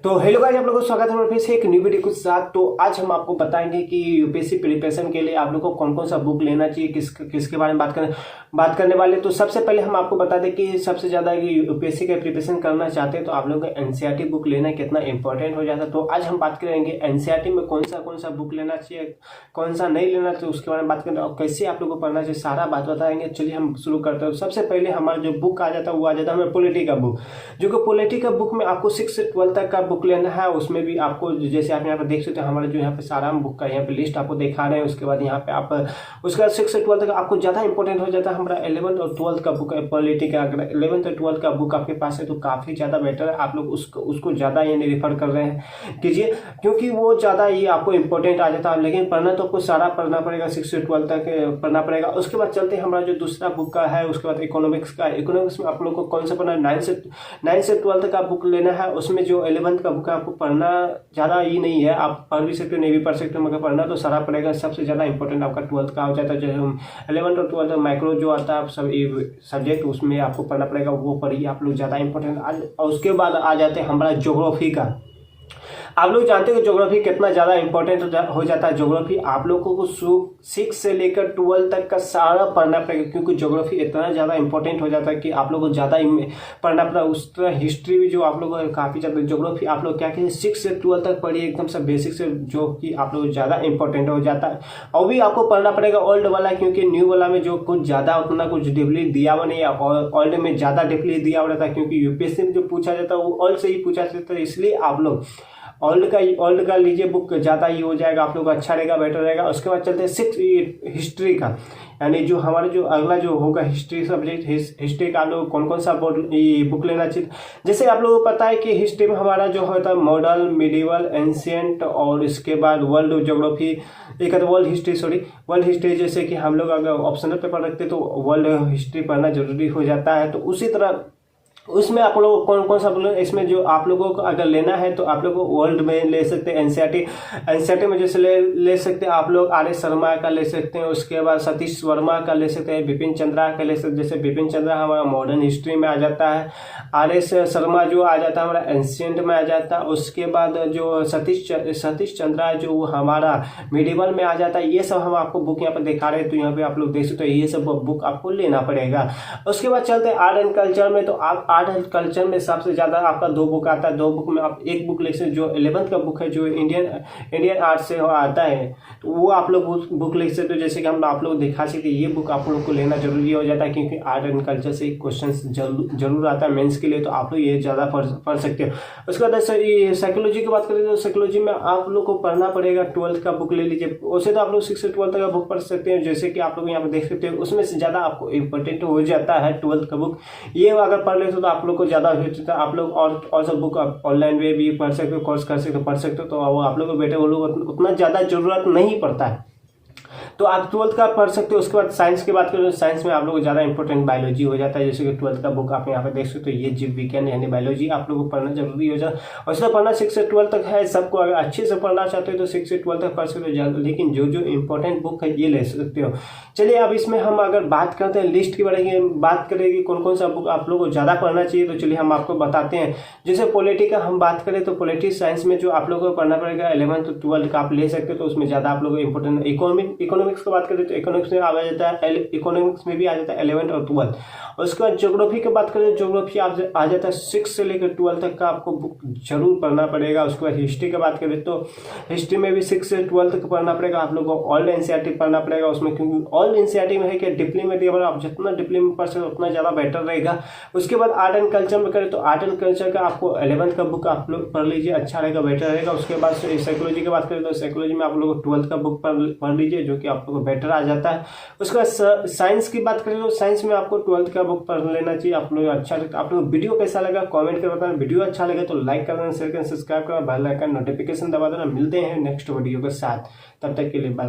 तो hello guys, आप लोगों को स्वागत है फिर से एक न्यू वीडियो के साथ। तो आज हम आपको बताएंगे कि यूपीएससी प्रिपरेशन के लिए आप लोगों को कौन कौन सा बुक लेना चाहिए, किसके बारे में बात करने वाले। तो सबसे पहले हम आपको बता दें कि सबसे ज़्यादा यूपीएससी का प्रिपरेशन करना चाहते हैं तो आप लोगों को एनसीईआरटी बुक लेना कितना इंपॉर्टेंट हो जाता है। तो आज हम बात करेंगे एनसीईआरटी में कौन सा बुक लेना चाहिए, कौन सा नहीं लेना चाहिए, उसके बारे में बात करेंगे और कैसे आप लोगों को पढ़ना चाहिए, सारा बात बताएंगे। चलिए हम शुरू करते हैं। सबसे पहले हमारा जो बुक आ जाता है वो आ जाता है हमें पॉलिटी का बुक, जो कि पॉलिटी का बुक में आपको 6 से 12 तक का बुक लेना है। उसमें भी आपको जैसे आप यहाँ पे देख सकते हैं हमारा जो यहाँ पे सारा बुक का यहाँ पे लिस्ट आपको दिखा रहे हैं। उसके बाद यहाँ पे आप उसके बाद 6 से 12 तक आपको ज़्यादा इंपॉर्टेंट हो जाता है हमारा 11th और 12th का बुक है पॉलिटी का। अगर 11th और 12th का बुक आपके पास है तो काफ़ी ज़्यादा बेटर है, आप लोग उसको ज़्यादा यानी रेफर कर रहे हैं कीजिए, क्योंकि वो ज़्यादा ये आपको इंपॉर्टेंट आ जाता है। लेकिन पढ़ना तो आपको सारा पढ़ना पड़ेगा, 6 से 12 तक पढ़ना पड़ेगा। उसके बाद चलते हैं हमारा जो दूसरा बुक का है, उसके बाद इकोनॉमिक्स का। इकोनॉमिक्स में आप लोग को कौन सा पढ़ना है, 9 से 12 का बुक लेना है। उसमें जो 11th का बुक है आपको पढ़ना ज़्यादा ही नहीं है, आप पढ़ भी सकते हो नहीं भी पढ़ सकते हो, मगर पढ़ना तो सारा पड़ेगा। सबसे ज़्यादा इंपॉर्टेंट आपका 12th का हो जाता है। जैसे हम 11th और 12th माइक्रो जो आता है सब सब्जेक्ट उसमें आपको पढ़ना पड़ेगा, वो पढ़िए आप लोग ज़्यादा इंपॉर्टेंट। और उसके बाद आ जाते हैं हमारा ज्योग्राफी का। आप लोग जानते हो कि ज्योग्राफी कितना ज़्यादा इंपॉर्टेंट हो जाता है। ज्योग्राफी आप लोगों को 6 से लेकर 12 तक का सारा पढ़ना पड़ेगा, क्योंकि ज्योग्राफी इतना ज़्यादा इंपॉर्टेंट हो जाता है कि आप लोगों को ज़्यादा पढ़ना पड़ता है। उस तरह हिस्ट्री भी जो आप लोगों को काफ़ी ज़्यादा, ज्योग्राफी आप लोग क्या कहें 6 से 12 तक पढ़िए एकदम से बेसिक से, जो कि आप लोग ज़्यादा इंपॉर्टेंट हो जाता है। और भी आपको पढ़ना पड़ेगा ओल्ड वाला, क्योंकि न्यू वाला में जो कुछ ज़्यादा उतना कुछ डिफली दिया हुआ नहीं है, और ओल्ड में ज़्यादा डिफली दिया हुआ रहता है, क्योंकि यूपीएससी में जो पूछा जाता है वो ओल्ड से ही पूछा जाता है। इसलिए आप लोग ओल्ड का लीजिए बुक, ज़्यादा ही हो जाएगा, आप लोग अच्छा रहेगा, बेटर रहेगा। उसके बाद चलते हैं 6 हिस्ट्री का, यानी जो हमारा जो अगला जो होगा हिस्ट्री सब्जेक्ट, हिस्ट्री का आप लोग कौन कौन सा बुक लेना चाहिए। जैसे आप लोगों को पता है कि हिस्ट्री में हमारा जो होता है मॉडर्न, मिडिवल, एंशियंट और इसके बाद वर्ल्ड ज्योग्राफी, एक वर्ल्ड हिस्ट्री। जैसे कि हम लोग अगर ऑप्शनल पेपर रखते तो वर्ल्ड हिस्ट्री पढ़ना जरूरी हो जाता है। तो उसी तरह उसमें आप लोग कौन कौन सा बोले, इसमें जो आप लोगों को अगर लेना है तो आप लोग वर्ल्ड में ले सकते हैं। एनसीईआरटी में जैसे ले सकते हैं आप लोग आर.एस. शर्मा का ले सकते हैं। उसके बाद सतीश वर्मा का ले सकते हैं, बिपिन चंद्रा का ले सकते हैं। जैसे बिपिन चंद्रा हमारा मॉडर्न हिस्ट्री में आ जाता है, आर.एस. शर्मा जो आ जाता है हमारा एंशियंट में आ जाता है। उसके बाद जो सतीश चंद्रा जो हमारा मिडिवल में आ जाता है। ये सब हम आपको बुक यहाँ पर दिखा रहे हैं, तो यहाँ पे आप लोग देख सकते हो, ये सब बुक आपको लेना पड़ेगा। उसके बाद चलते हैं आर्ट एंड कल्चर में। तो आप आर्ट एंड कल्चर में सबसे ज्यादा आपका 2 बुक आता है। 2 बुक में आप एक बुक ले सकते, जो 11th का बुक है जो इंडियन आर्ट से आता है, तो वो आप लोग बुक लिख सकते हो। जैसे कि हम आप लोग दिखा सकते हैं, ये बुक आप लोग को लेना जरूरी हो जाता है, क्योंकि आर्ट एंड कल्चर से क्वेश्चन जरूर आता है मेंस के लिए, तो आप लोग ये ज्यादा पढ़ सकते हो। उसके बाद साइकोलॉजी की बात करें तो साइकोलॉजी में आप लोग को पढ़ना पड़ेगा 12th का बुक ले लीजिए। वैसे तो आप लोग 6 से 12 का बुक पढ़ सकते हैं, जैसे कि आप लोग यहाँ पे देख सकते हो। उसमें से ज्यादा आपको इंपॉर्टेंट हो जाता है 12th का बुक। ये अगर पढ़ लेते तो आप लोग को ज्यादा हो जाता है। आप लोग और सब बुक ऑनलाइन में भी पढ़ सकते हो, कोर्स कर सकते हो, पढ़ सकते हो, तो आप लोग को बेटे वो लोग उतना ज्यादा जरूरत नहीं पड़ता है, तो आप 12th का पढ़ सकते हो। उसके बाद साइंस की बात करें तो साइंस में आप लोग को ज़्यादा इंपॉर्टेंट बायोलॉजी हो जाता है। जैसे कि 12th का बुक आप यहाँ पे देख सकते हो, ये जीव विज्ञान यानी बायोलॉजी आप लोगों को पढ़ना जरूरी हो जाता है। और इसमें पढ़ना 6 से 12 तक है। सबको अगर अच्छे से पढ़ना चाहते हो तो 6 से 12 तक पढ़ सकते हो, लेकिन जो इंपॉर्टेंट बुक है ये ले सकते हो। चलिए अब इसमें हम अगर बात करते हैं लिस्ट की बात करेंगे कौन कौन सा बुक आप लोग को ज़्यादा पढ़ना चाहिए, तो चलिए हम आपको बताते हैं। जैसे पॉलिटी का हम बात करें तो पॉलिटिक्स साइंस में जो आप लोगों को पढ़ना पड़ेगा 11th और 12 का आप ले सकते हो, तो उसमें ज़्यादा आप लोगों को इंपॉर्टेंट। इकोनॉमिक्स की बात करें तो इकोनॉमिक्स में आ जाता है, इकोनॉमिक्स में भी आ जाता है 11th और 12। उसके बाद ज्योग्राफी की बात करें, ज्योग्राफी आ जाता है 6 से लेकर 12 तक का आपको बुक जरूर पढ़ना पड़ेगा। उसके बाद हिस्ट्री की बात करें तो हिस्ट्री में भी 6 से 12 तक पढ़ना पड़ेगा। आप लोगों को ऑल्ड एनसीईआरटी पढ़ना पड़ेगा उसमें, क्योंकि ऑल्ड एनसीईआरटी में है कि डिप्ली में दिया, आप जितना डिप्ली में पढ़ सकते उतना ज़्यादा बेटर रहेगा। उसके बाद आर्ट एंड कल्चर में करें तो आर्ट एंड कल्चर का आपको 11th का बुक आप लोग पढ़ लीजिए, अच्छा रहेगा, बेटर रहेगा। उसके बाद साइकोलॉजी की बात करें तो साइकोलॉजी में आप लोग 12th का बुक पढ़ लीजिए, जो कि आप लोग को बेटर आ जाता है। उसके बाद साइंस की बात करें तो साइंस में आपको 12th का बुक पढ़ लेना चाहिए। आप लोग अच्छा लगता है। आप लोग वीडियो कैसा लगा कमेंट कर बताना। वीडियो अच्छा लगे तो लाइक कर देना, शेयर करना, सब्सक्राइब करना, बेल आइकन नोटिफिकेशन दबा देना। मिलते हैं नेक्स्ट वीडियो के साथ, तब तक के लिए बाय।